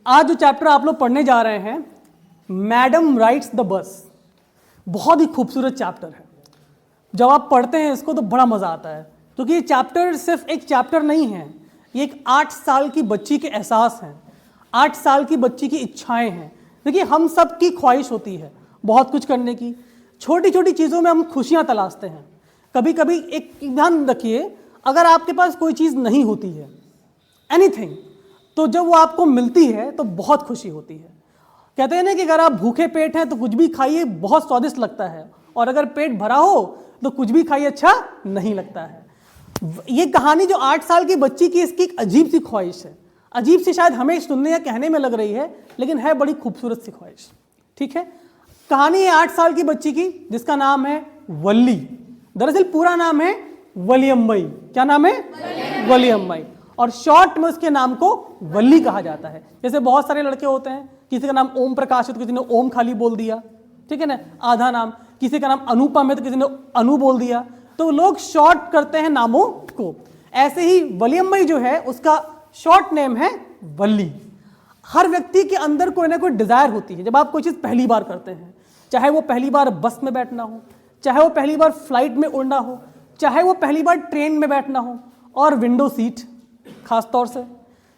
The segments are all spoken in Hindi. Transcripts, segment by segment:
आज जो चैप्टर आप लोग पढ़ने जा रहे हैं, मैडम राइड्स द बस, बहुत ही खूबसूरत चैप्टर है। जब आप पढ़ते हैं इसको तो बड़ा मज़ा आता है, क्योंकि ये चैप्टर सिर्फ एक चैप्टर नहीं है, ये एक 8 साल की बच्ची के एहसास हैं, 8 साल की बच्ची की इच्छाएं हैं। देखिए, हम सब की ख्वाहिश होती है बहुत कुछ करने की, छोटी छोटी चीज़ों में हम खुशियाँ तलाशते हैं। कभी कभी एक ध्यान रखिए, अगर आपके पास कोई चीज़ नहीं होती है, एनीथिंग, तो जब वो आपको मिलती है तो बहुत खुशी होती है। कहते हैं ना कि अगर आप भूखे पेट हैं तो कुछ भी खाइए, बहुत स्वादिष्ट लगता है, और अगर पेट भरा हो तो कुछ भी खाइए अच्छा नहीं लगता है। ये कहानी जो 8 साल की बच्ची की, इसकी एक अजीब सी ख्वाहिश है, अजीब सी शायद हमें सुनने या कहने में लग रही है, लेकिन है बड़ी खूबसूरत सी ख्वाहिश। ठीक है, कहानी है 8 साल की बच्ची की जिसका नाम है वल्ली। दरअसल पूरा नाम है वलियम्मई। क्या नाम है? वलियम्मई। और शॉर्ट में उसके नाम को वल्ली कहा जाता है। जैसे बहुत सारे लड़के होते हैं, किसी का नाम ओम प्रकाश है तो किसी ने ओम खाली बोल दिया, ठीक है ना, आधा नाम। किसी का नाम अनुपम है तो किसी ने अनु बोल दिया, तो लोग शॉर्ट करते हैं नामों को। ऐसे ही वलियम्मई जो है उसका शॉर्ट नेम है वल्ली। हर व्यक्ति के अंदर कोई ना कोई डिजायर होती है जब आप कोई चीज़ पहली बार करते हैं, चाहे वो पहली बार बस में बैठना हो, चाहे वो पहली बार फ्लाइट में उड़ना हो, चाहे वो पहली बार ट्रेन में बैठना हो, और विंडो सीट खास तौर से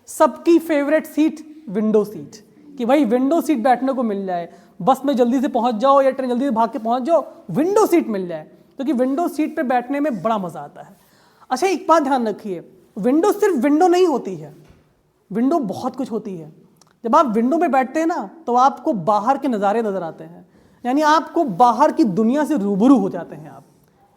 सबकी फेवरेट सीट विंडो सीट, कि भाई विंडो सीट बैठने को मिल जाए, बस में जल्दी से पहुंच जाओ या ट्रेन जल्दी से भाग के पहुंच जाओ, विंडो सीट मिल जाए, क्योंकि विंडो सीट पे बैठने में बड़ा मजा आता है। अच्छा, एक बात ध्यान रखिए, विंडो सिर्फ विंडो नहीं होती है, विंडो बहुत कुछ होती है। जब आप विंडो पे बैठते हैं ना तो आपको बाहर के नज़ारे नजर आते हैं, यानी आपको बाहर की दुनिया से रूबरू हो जाते हैं आप।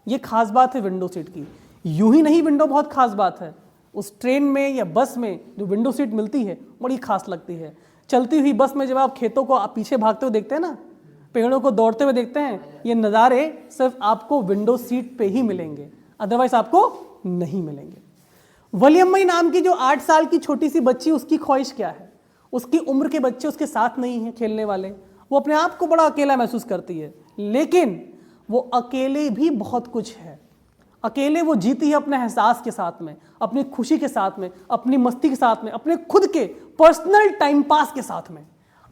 ये खास बात है विंडो सीट की। यूं ही नहीं, विंडो बहुत खास बात है। उस ट्रेन में या बस में जो विंडो सीट मिलती है बड़ी खास लगती है। चलती हुई बस में जब आप खेतों को पीछे भागते हुए देखते हैं ना, पेड़ों को दौड़ते हुए देखते हैं, ये नज़ारे सिर्फ आपको विंडो सीट पे ही मिलेंगे, अदरवाइज आपको नहीं मिलेंगे। वलियम्मई नाम की जो 8 साल की छोटी सी बच्ची, उसकी ख्वाहिश क्या है? उसकी उम्र के बच्चे उसके साथ नहीं हैं खेलने वाले, वो अपने आप को बड़ा अकेला महसूस करती है, लेकिन वो अकेले भी बहुत कुछ है। अकेले वो जीती है अपने एहसास के साथ में, अपनी खुशी के साथ में, अपनी मस्ती के साथ में, अपने खुद के पर्सनल टाइम पास के साथ में।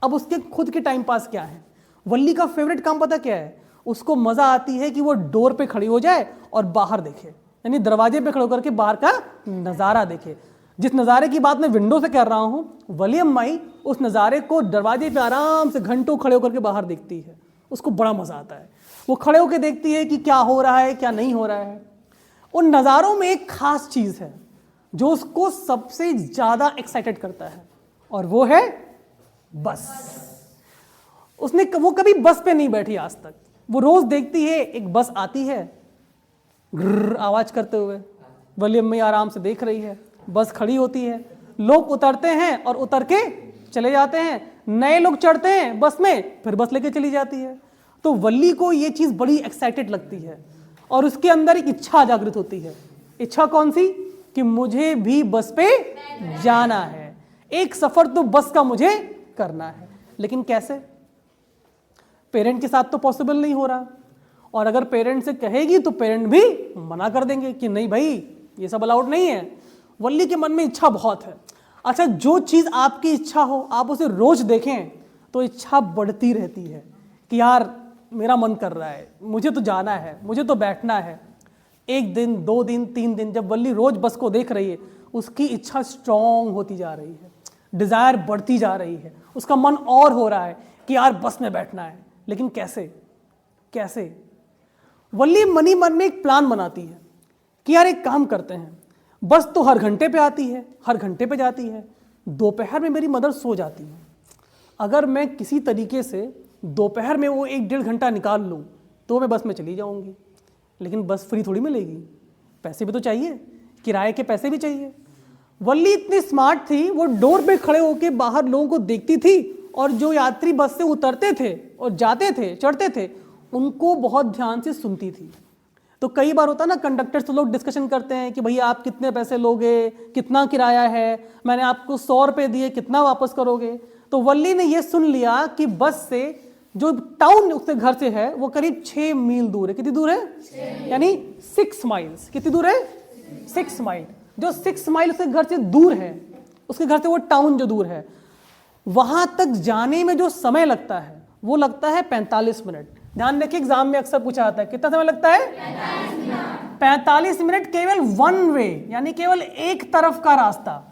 अब उसके खुद के टाइम पास क्या है? वल्ली का फेवरेट काम पता क्या है? उसको मजा आती है कि वो डोर पे खड़ी हो जाए और बाहर देखे, यानी दरवाजे पे खड़े होकर के बाहर का नज़ारा देखे। जिस नज़ारे की बात मैं विंडो से कर रहा हूँ, वलियम्मई उस नज़ारे को दरवाजे पे आराम से घंटों खड़े होकर के बाहर देखती है। उसको बड़ा मजा आता है, वो खड़े होकर देखती है कि क्या हो रहा है क्या नहीं हो रहा है। उन नज़ारों में एक खास चीज़ है जो उसको सबसे ज़्यादा एक्साइटेड करता है, और वो है बस। वो कभी बस पे नहीं बैठी आज तक। वो रोज देखती है एक बस आती है ग्रर आवाज करते हुए, वलियम्मई आराम से देख रही है, बस खड़ी होती है, लोग उतरते हैं और उतर के चले जाते हैं, नए लोग चढ़ते हैं बस में, फिर बस लेके चली जाती है। तो वल्ली को ये चीज़ बड़ी एक्साइटेड लगती है, और उसके अंदर एक इच्छा जागृत होती है। इच्छा कौन सी? कि मुझे भी बस पे जाना है, एक सफर तो बस का मुझे करना है। लेकिन कैसे? पेरेंट के साथ तो पॉसिबल नहीं हो रहा, और अगर पेरेंट से कहेगी तो पेरेंट भी मना कर देंगे कि नहीं भाई ये सब अलाउड नहीं है। वल्ली के मन में इच्छा बहुत है। अच्छा, जो चीज़ आपकी इच्छा हो आप उसे रोज देखें तो इच्छा बढ़ती रहती है कि यार मेरा मन कर रहा है, मुझे तो जाना है, मुझे तो बैठना है। 1 दिन 2 दिन 3 दिन जब वल्ली रोज बस को देख रही है, उसकी इच्छा स्ट्रॉन्ग होती जा रही है, डिज़ायर बढ़ती जा रही है, उसका मन और हो रहा है कि यार बस में बैठना है। लेकिन कैसे? कैसे? वल्ली मनी मन में एक प्लान बनाती है कि यार एक काम करते हैं, बस तो हर घंटे पे आती है, हर घंटे पे जाती है, दोपहर में मेरी मदर सो जाती है, अगर मैं किसी तरीके से दोपहर में वो 1-1.5 घंटा निकाल लूँ तो मैं बस में चली जाऊँगी। लेकिन बस फ्री थोड़ी मिलेगी, पैसे भी तो चाहिए, किराए के पैसे भी चाहिए। वल्ली इतनी स्मार्ट थी, वो डोर पे खड़े होकर बाहर लोगों को देखती थी, और जो यात्री बस से उतरते थे और जाते थे, चढ़ते थे, उनको बहुत ध्यान से सुनती थी। तो कई बार होता है ना, कंडक्टर से लोग डिस्कशन करते हैं कि भैया आप कितने पैसे लोगे, कितना किराया है, मैंने आपको 100 रुपये दिए, कितना वापस करोगे। तो वल्ली ने यह सुन लिया कि बस से जो टाउन उसके घर से है वो करीब 6 मील दूर है। कितनी दूर है? यानी 6 माइल्स। कितनी दूर है? 6 माइल। जो 6 माइल उसके घर से दूर है, उसके घर से वो टाउन जो दूर है, वहां तक जाने में जो समय लगता है वो लगता है 45 मिनट। ध्यान रखिए, एग्जाम में अक्सर पूछा जाता है कितना समय लगता है, 45 मिनट केवल वन वे, यानी केवल एक तरफ का रास्ता।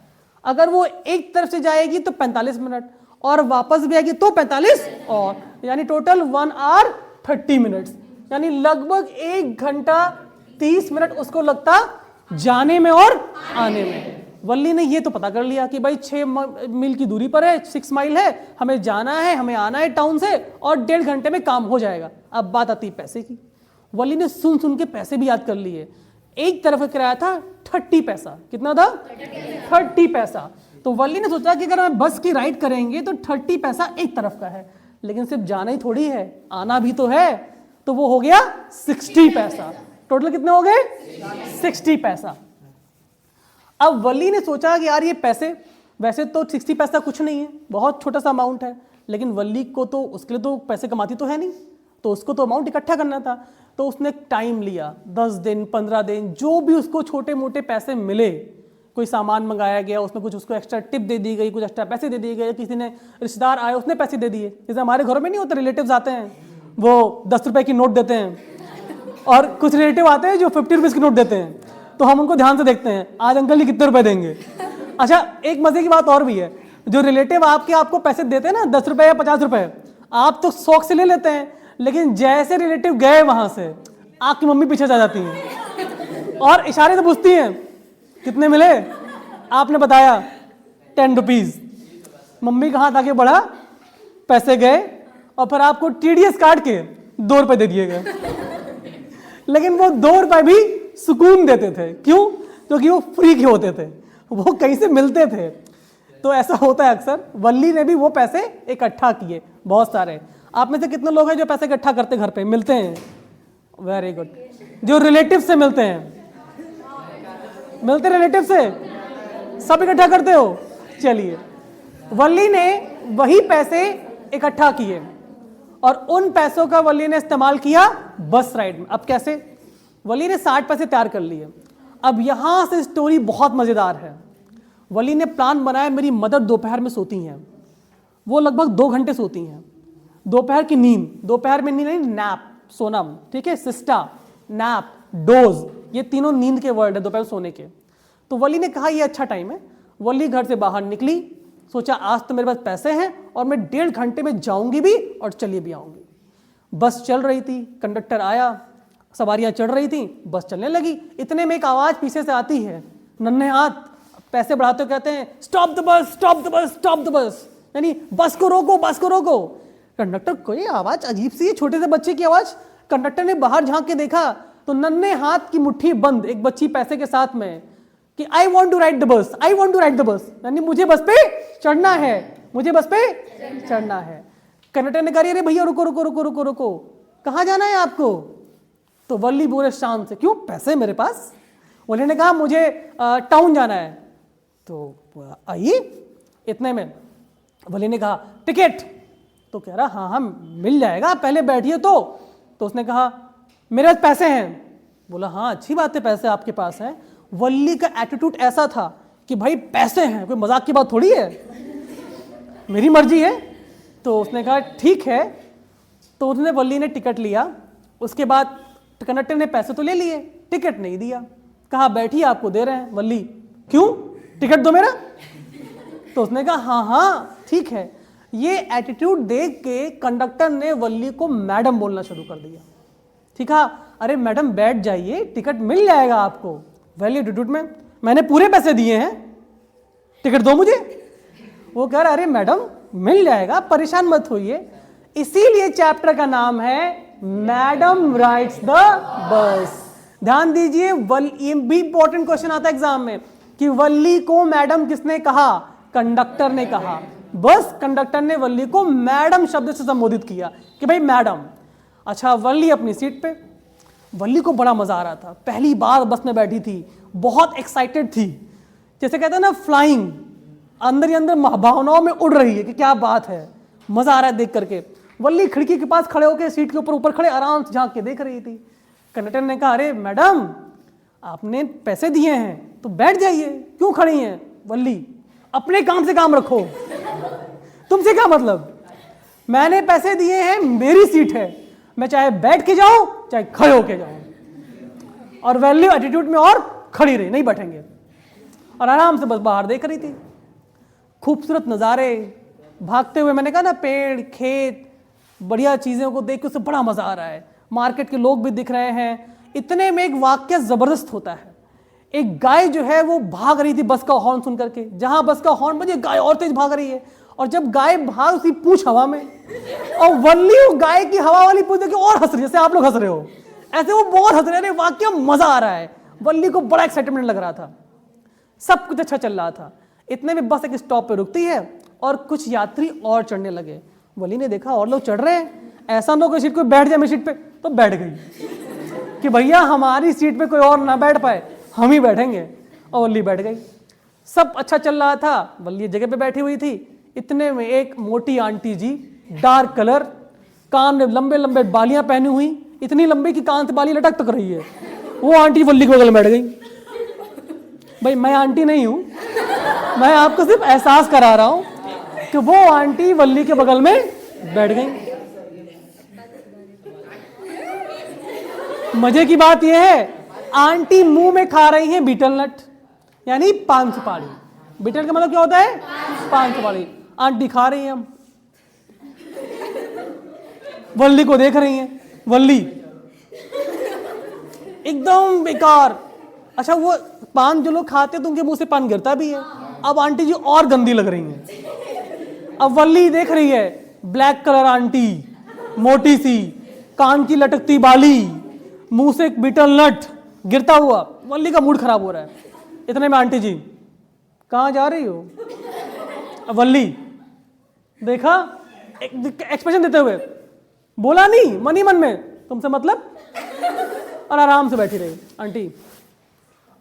अगर वो एक तरफ से जाएगी तो 45 मिनट, और वापस भी आएगी तो 45, और यानी टोटल 1 आवर 30 मिनट्स, यानी लगभग 1 घंटा 30 मिनट उसको लगता जाने में और आने में। वल्ली ने ये तो पता कर लिया कि भाई 6 मील की दूरी पर है, 6 माइल है, हमें जाना है, हमें आना है टाउन से, और 1.5 घंटे में काम हो जाएगा। अब बात आती पैसे की। वल्ली ने सुन सुन के पैसे भी याद कर लिए। एक तरफ का किराया था 30 पैसा। कितना था? 30 पैसा। तो वल्ली ने सोचा कि अगर हम बस की राइड करेंगे तो 30 पैसा एक तरफ का है, लेकिन सिर्फ जाना ही थोड़ी है, आना भी तो है, तो वो हो गया 60 पैसा। टोटल कितने हो गए? 60 पैसा। अब वल्ली ने सोचा कि यार ये पैसे, वैसे तो 60 पैसा कुछ नहीं है, बहुत छोटा सा अमाउंट है, लेकिन वल्ली को तो उसके लिए तो पैसे कमाती तो है नहीं, तो उसको तो अमाउंट इकट्ठा करना था। तो उसने टाइम लिया, 10 दिन 15 दिन, जो भी उसको छोटे मोटे पैसे मिले, कोई सामान मंगाया गया उसमें कुछ उसको एक्स्ट्रा टिप दे दी गई, कुछ एक्स्ट्रा पैसे दे दिए गए, किसी ने रिश्तेदार आए उसने पैसे दे दिए। जैसे हमारे घरों में नहीं होते, रिलेटिव्स आते हैं वो 10 रुपए की नोट देते हैं, और कुछ रिलेटिव आते हैं जो 50 रुपीज़ की नोट देते हैं, तो हम उनको ध्यान से देखते हैं, आज अंकल जी कितने रुपए देंगे। अच्छा, एक मजे की बात और भी है, जो रिलेटिव आपको पैसे देते हैं ना, 10 रुपए या 50 रुपए, आप तो शौक से ले लेते हैं, लेकिन जैसे रिलेटिव गए वहां से, आपकी मम्मी पीछे जा जाती हैं और इशारे से पूछती हैं कितने मिले, आपने बताया 10 रुपीज, मम्मी का हाथ आगे बढ़ा, पैसे गए, और फिर आपको TDS काट के 2 रुपए दे दिए गए। लेकिन वो 2 रुपए भी सुकून देते थे। क्यों? क्योंकि वो फ्री के होते थे, वो कहीं से मिलते थे। तो ऐसा होता है अक्सर। वल्ली ने भी वो पैसे इकट्ठा किए, बहुत सारे। आप में से कितने लोग हैं जो पैसे इकट्ठा करते घर पे, मिलते हैं? Very good. जो रिलेटिव से मिलते हैं, मिलते रिलेटिव से, सब इकट्ठा करते हो? चलिए, वल्ली ने वही पैसे इकट्ठा किए और उन पैसों का वल्ली ने इस्तेमाल किया बस राइड में। अब कैसे? वल्ली ने 60 पैसे तैयार कर लिए। अब यहां से स्टोरी बहुत मजेदार है। वल्ली ने प्लान बनाया, मेरी मदर दोपहर में सोती हैं, वो लगभग 2 घंटे सोती हैं। दोपहर की नींद, दोपहर में नींद नहीं, नैप, सोना, ठीक है, सिस्टा, नैप, डोज, ये तीनों नींद के वर्ड है दोपहर सोने के। तो वल्ली ने कहा ये अच्छा टाइम है। वल्ली घर से बाहर निकली, सोचा आज तो मेरे पास पैसे हैं और मैं 1.5 घंटे में जाऊंगी भी और चली भी आऊंगी। बस चल रही थी, कंडक्टर आया, सवारियां चढ़ रही थी, बस चलने लगी। इतने में एक आवाज पीछे से आती है, नन्हे हाथ पैसे बढ़ाते कहते हैं stop the bus, stop the bus, stop the bus, यानी बस को रोको, बस को रोको। कंडक्टर को ये आवाज अजीब सी है, छोटे से बच्चे की आवाज। कंडक्टर ने बाहर झांक के देखा तो नन्हे हाथ की मुट्ठी बंद एक बच्ची पैसे के साथ में कि I want to ride the bus, I want to ride the bus, यानी मुझे बस पे चढ़ना है, मुझे बस पे चढ़ना है। कंडक्टर ने कहा अरे भैया रुको रुको रुको रुको रुको, कहाँ जाना है आपको? तो वल्ली बोले शान से, क्यों, पैसे मेरे पास? वल्ली ने कहा मुझे टाउन जाना है। तो आइए, इतने में वल्ली ने कहा टिकट। तो कह रहा हाँ हाँ मिल जाएगा, पहले बैठिए। तो उसने कहा मेरे पास पैसे हैं। बोला हाँ अच्छी बात है, पैसे आपके पास हैं। वल्ली का एटीट्यूड ऐसा था कि भाई पैसे हैं, कोई मजाक की बात थोड़ी है, मेरी मर्जी है। तो उसने कहा ठीक है। तो उसने, वल्ली ने टिकट लिया। उसके बाद कंडक्टर ने पैसे तो ले लिए, टिकट नहीं दिया। कहा बैठिए आपको दे रहे हैं। वल्ली क्यों, टिकट दो मेरा। तो उसने कहा हाँ हाँ ठीक है। ये एटीट्यूड देख के कंडक्टर ने वल्ली को मैडम बोलना शुरू कर दिया। ठीक है, अरे मैडम बैठ जाइए, टिकट मिल जाएगा आपको। वैली एटीट्यूड में, मैंने पूरे पैसे दिए हैं, टिकट दो मुझे। वो कह रहा अरे मैडम मिल जाएगा, परेशान मत होइए। इसीलिए चैप्टर का नाम है मैडम राइड्स द बस। ध्यान दीजिए, ये भी इंपॉर्टेंट क्वेश्चन आता है एग्जाम में कि वल्ली को मैडम किसने कहा? कंडक्टर ने कहा। बस कंडक्टर ने वल्ली को मैडम शब्द से संबोधित किया कि भाई मैडम। अच्छा, वल्ली अपनी सीट पे, वल्ली को बड़ा मजा आ रहा था, पहली बार बस में बैठी थी, बहुत एक्साइटेड थी, जैसे कहते हैं ना फ्लाइंग, अंदर ही अंदर भावनाओं में उड़ रही है कि क्या बात है, मजा आ रहा है देख करके। वल्ली खिड़की के पास खड़े होकर सीट के ऊपर खड़े आराम से झांक के देख रही थी। कंडक्टर ने कहा अरे मैडम आपने पैसे दिए हैं तो बैठ जाइए, क्यों खड़ी हैं? वल्ली अपने काम से काम रखो। तुमसे क्या मतलब? मैंने पैसे दिए हैं, मेरी सीट है, मैं चाहे बैठ के जाऊं चाहे खड़े होके जाऊं। और वैल्यू एटीट्यूड में और खड़ी रही, नहीं बैठेंगे, और आराम से बस बाहर देख रही थी खूबसूरत नज़ारे, भागते हुए। मैंने कहा ना, पेड़, खेत, बढ़िया चीज़ों को देख के उसे बड़ा मज़ा आ रहा है, मार्केट के लोग भी दिख रहे हैं। इतने में एक वाक्य ज़बरदस्त होता है। एक गाय जो है वो भाग रही थी बस का हॉर्न सुन करके, जहां बस का हॉर्न बजे गाय और तेज भाग रही है, और जब गाय भाग उसकी पूंछ हवा में, और वल्ली वो गाय की हवा वाली पूंछ देख के और हंस रही है, जैसे आप लोग हंस रहे हो, ऐसे वो बहुत हंस रहे हैं। वाक्य मजा आ रहा है, वल्ली को बड़ा एक्साइटमेंट लग रहा था, सब कुछ अच्छा चल रहा था। इतने में बस एक स्टॉप पे रुकती है और कुछ यात्री और चढ़ने लगे। वल्ली ने देखा और लोग चढ़ रहे हैं, ऐसा ना कोई सीट कोई बैठ जाए मेरी सीट पे, तो बैठ गई कि भैया हमारी सीट पे कोई और ना बैठ पाए, हम ही बैठेंगे। और वल्ली बैठ गई। सब अच्छा चल रहा था, वल्ली जगह पे बैठी हुई थी। इतने में एक मोटी आंटी जी, डार्क कलर, कान में लंबे लंबे बालियां पहनी हुई, इतनी लंबी कि कान से बाली लटक तक रही है, वो आंटी वल्ली के बगल में बैठ गई। भाई मैं आंटी नहीं हूं, मैं आपको सिर्फ एहसास करा रहा हूं कि वो आंटी वल्ली के बगल में बैठ गई। मजे की बात यह है, आंटी मुंह में खा रही है बीटल नट, यानी पान सुपारी। बीटल का मतलब क्या होता है? पान सुपारी। आंटी खा रही है, हम वल्ली को देख रही हैं। वल्ली एकदम बेकार। अच्छा, वो पान जो लोग खाते हैं तो उनके मुंह से पान गिरता भी है। अब आंटी जी और गंदी लग रही हैं। अब वल्ली देख रही है, ब्लैक कलर आंटी, मोटी सी, कान की लटकती बाली, मुंह से एक बीटल नट गिरता हुआ। वल्ली का मूड खराब हो रहा है। इतने में आंटी जी, कहां जा रही हो? वल्ली देखा, एक्सप्रेशन देते हुए, बोला नहीं, मन ही मन में तुमसे मतलब, और आराम से बैठी रही। आंटी,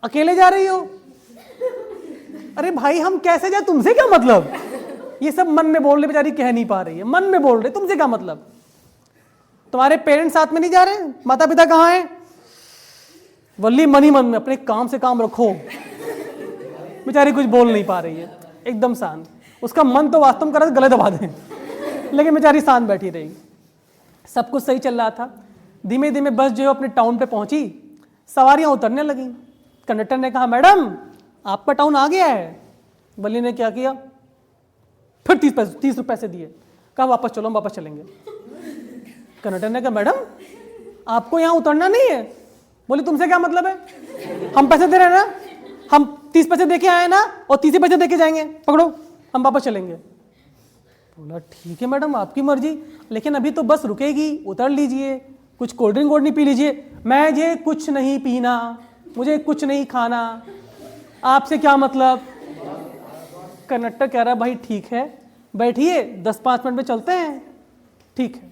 अकेले जा रही हो? अरे भाई हम कैसे जाए, तुमसे क्या मतलब? ये सब मन में बोल रहे, बेचारी कह नहीं पा रही है, मन में बोल रहे, तुमसे क्या मतलब? तुम्हारे पेरेंट्स साथ में नहीं जा रहे? माता पिता कहाँ हैं? वल्ली मन ही मन में, अपने काम से काम रखो। बेचारी कुछ बोल नहीं पा रही है, एकदम शांत। उसका मन तो वास्तव में कर रहा था गले दबा दें, लेकिन बेचारी शांत बैठी रही। सब कुछ सही चल रहा था। धीमे धीमे बस जो है अपने टाउन पे पहुंची, सवारियां उतरने लगी। कंडक्टर ने कहा, मैडम आपका टाउन आ गया है। वल्ली ने क्या किया, फिर 30 रुपए से दिए, कहा वापस चलो, हम वापस चलेंगे। कंडक्टर ने कहा, मैडम आपको यहाँ उतरना नहीं है। बोली, तुमसे क्या मतलब है, हम पैसे दे रहे हैं ना, हम 30 पैसे दे के आए ना, और 30 पैसे दे के जाएंगे, पकड़ो, हम वापस चलेंगे। बोला, ठीक है मैडम आपकी मर्जी, लेकिन अभी तो बस रुकेगी, उतर लीजिए, कुछ कोल्ड ड्रिंक वोल्ड ड्रिंक पी लीजिए। मैं ये कुछ नहीं पीना, मुझे कुछ नहीं खाना, आपसे क्या मतलब? कंडक्टर कह रहा, भाई ठीक है बैठिए, 10-5 मिनट में चलते हैं। ठीक है।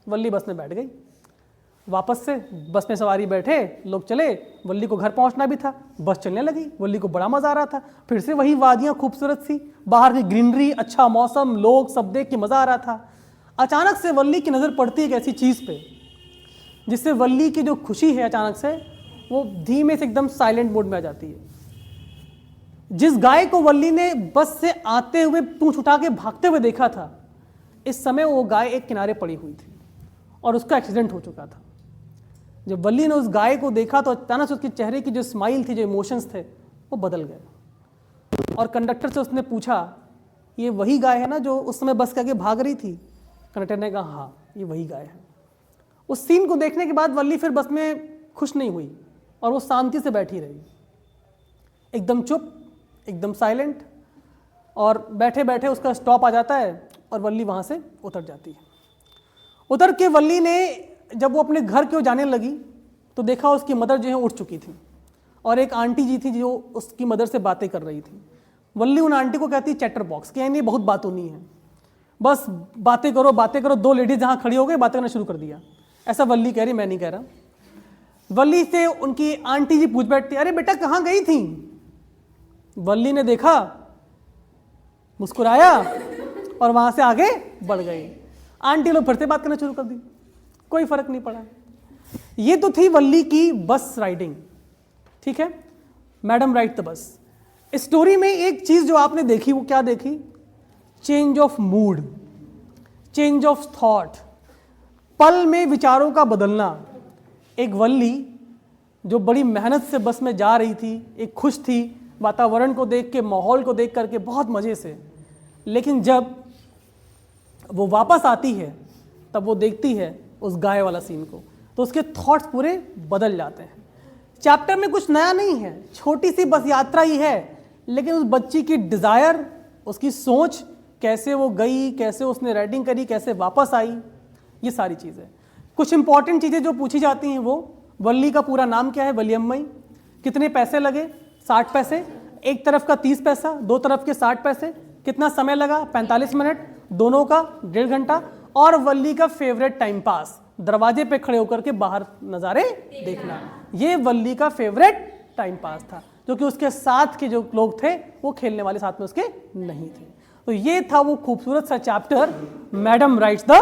वल्ली बस में बैठ गई। वापस से बस में सवारी बैठे, लोग चले, वल्ली को घर पहुंचना भी था, बस चलने लगी। वल्ली को बड़ा मजा आ रहा था, फिर से वही वादियां खूबसूरत सी, बाहर की ग्रीनरी, अच्छा मौसम, लोग सब देख के मजा आ रहा था। अचानक से वल्ली की नज़र पड़ती है एक ऐसी चीज़ पे जिससे वल्ली की जो खुशी है अचानक से वो धीमे से एकदम साइलेंट मोड में आ जाती है। जिस गाय को वल्ली ने बस से आते हुए पूंछ उठा के भागते हुए देखा था, इस समय वो गाय एक किनारे पड़ी हुई थी और उसका एक्सीडेंट हो चुका था। जब वल्ली ने उस गाय को देखा तो अचानक से उसके चेहरे की जो स्माइल थी, जो इमोशंस थे, वो बदल गए। और कंडक्टर से उसने पूछा, ये वही गाय है ना जो उस समय बस के आगे भाग रही थी? कंडक्टर ने कहा, हाँ ये वही गाय है। उस सीन को देखने के बाद वल्ली फिर बस में खुश नहीं हुई और वो शांति से बैठी रही, एकदम चुप, एकदम साइलेंट। और बैठे बैठे उसका स्टॉप आ जाता है और वल्ली वहाँ से उतर जाती है। उतर के वल्ली ने जब वो अपने घर की ओर जाने लगी तो देखा उसकी मदर जो है उठ चुकी थी और एक आंटी जी थी जो उसकी मदर से बातें कर रही थी। वल्ली उन आंटी को कहती चैटर बॉक्स, कि यानी बहुत बातूनी है, बस बातें करो बातें करो। 2 लेडीज जहाँ खड़ी हो गई, बातें करना शुरू कर दिया। ऐसा वल्ली कह रही, मैं नहीं कह रहा। वल्ली से उनकी आंटी जी पूछ बैठती, अरे बेटा कहाँ गई थी? वल्ली ने देखा, मुस्कुराया और वहां से आगे बढ़ गई। आंटी लोग फिर से बात करना शुरू कर दी, कोई फर्क नहीं पड़ा। ये तो थी वल्ली की बस राइडिंग, ठीक है, मैडम राइड द बस। स्टोरी में एक चीज जो आपने देखी वो क्या देखी? Change of mood, change of thought, पल में विचारों का बदलना। एक वल्ली जो बड़ी मेहनत से बस में जा रही थी, एक खुश थी वातावरण को देख के, माहौल को देख करके बहुत मज़े से, लेकिन जब वो वापस आती है तब वो देखती है उस गाय वाला सीन को, तो उसके थॉट्स पूरे बदल जाते हैं। चैप्टर में कुछ नया नहीं है, छोटी सी बस यात्रा ही है, लेकिन उस बच्ची की डिज़ायर, उसकी सोच, कैसे वो गई, कैसे उसने राइटिंग करी, कैसे वापस आई, ये सारी चीज़ें। कुछ इंपॉर्टेंट चीज़ें जो पूछी जाती हैं वो, वल्ली का पूरा नाम क्या है, वलियम्मई, कितने पैसे लगे, 60 पैसे, एक तरफ का 30 पैसा, दो तरफ के 60 पैसे, कितना समय लगा, 45 मिनट, दोनों का 1.5 घंटा, और वल्ली का फेवरेट टाइम पास, दरवाजे पे खड़े होकर के बाहर नज़ारे देखना। ये वल्ली का फेवरेट टाइम पास था, क्योंकि उसके साथ के जो लोग थे वो खेलने वाले साथ में उसके नहीं थे। तो ये था वो खूबसूरत सा चैप्टर, मैडम राइट्स द